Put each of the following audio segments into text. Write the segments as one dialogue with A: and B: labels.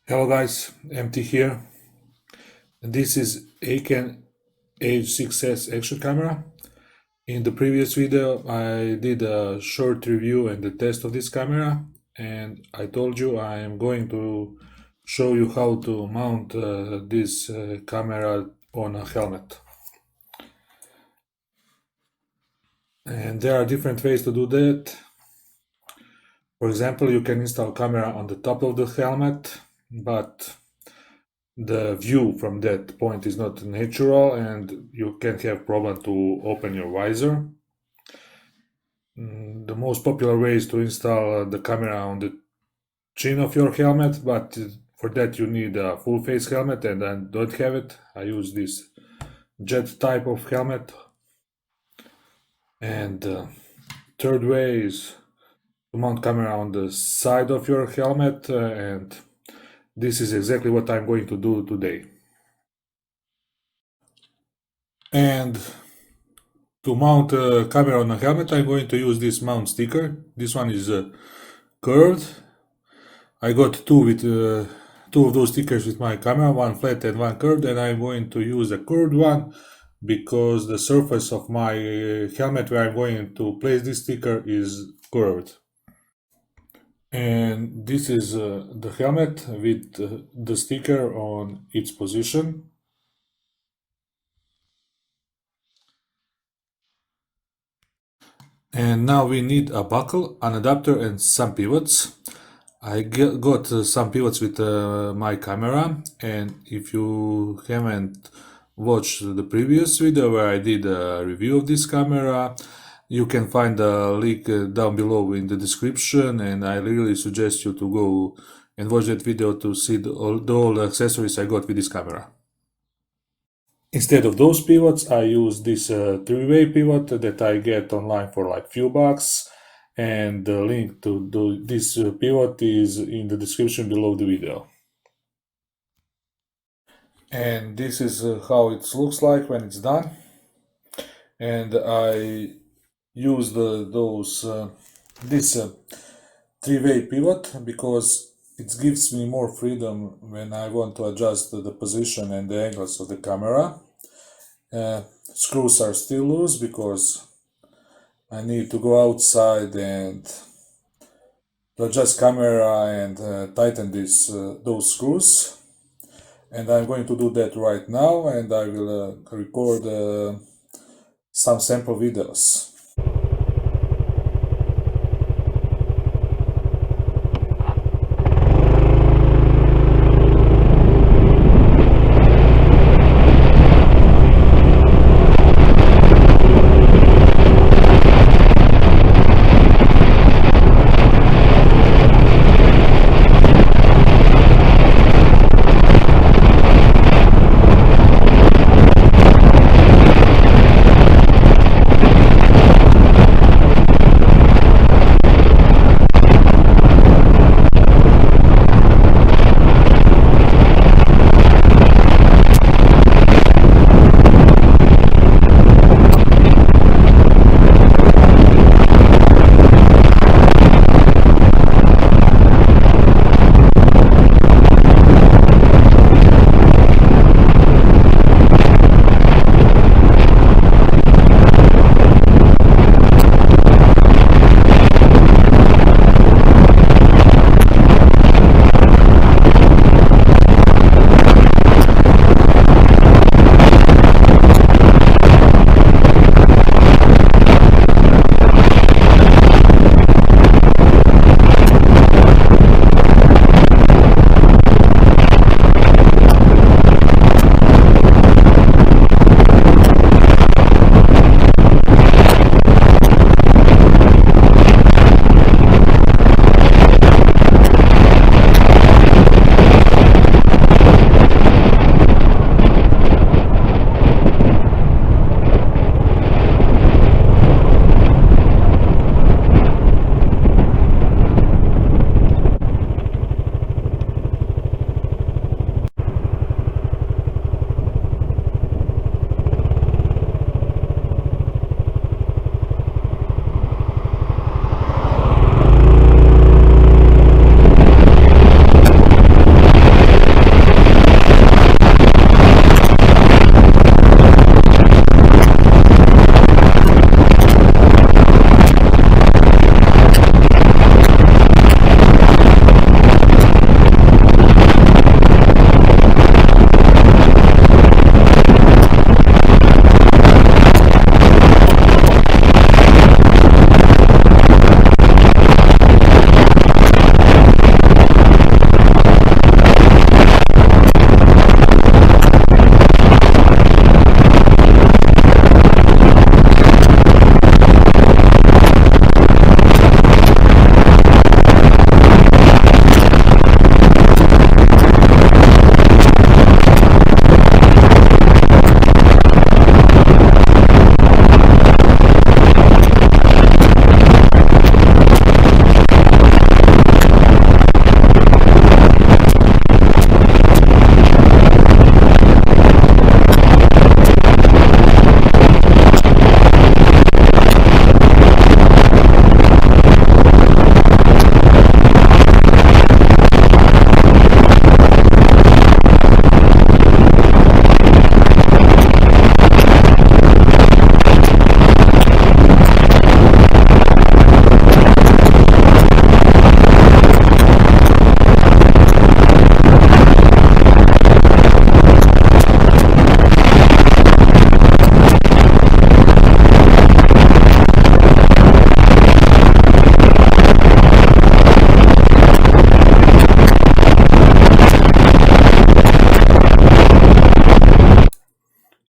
A: Hello guys, MT here. This is Eken H6s action camera. In the previous video I did a short review and the test of this camera, and I told you I am going to show you how to mount this camera on a helmet. And there are different ways to do that. For example, you can install camera on the top of the helmet, but the view from that point is not natural and you can have problem to open your visor. The most popular way is to install the camera on the chin of your helmet, but for that you need a full face helmet, and I don't have it. I use this jet type of helmet. And third way is to mount camera on the side of your helmet, and this is exactly what I'm going to do today. And to mount a camera on a helmet, I'm going to use this mount sticker. This one is curved. I got two of those stickers with my camera, one flat and one curved, and I'm going to use a curved one because the surface of my helmet where I'm going to place this sticker is curved. And this is the helmet with the sticker on its position. And now we need a buckle, an adapter, and some pivots. I got some pivots with my camera, and if you haven't watched the previous video where I did a review of this camera, you can find a link down below in the description, and I really suggest you to go and watch that video to see all the accessories I got with this camera. Instead of those pivots, I use this three-way pivot that I get online for like few bucks, and the link to this pivot is in the description below the video. And this is how it looks like when it's done. And I use this three-way pivot because it gives me more freedom when I want to adjust the position and the angles of the camera. Screws are still loose because I need to go outside and to adjust camera and tighten those screws. And I'm going to do that right now, and I will record some sample videos.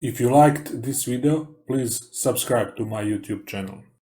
A: If you liked this video, please subscribe to my YouTube channel.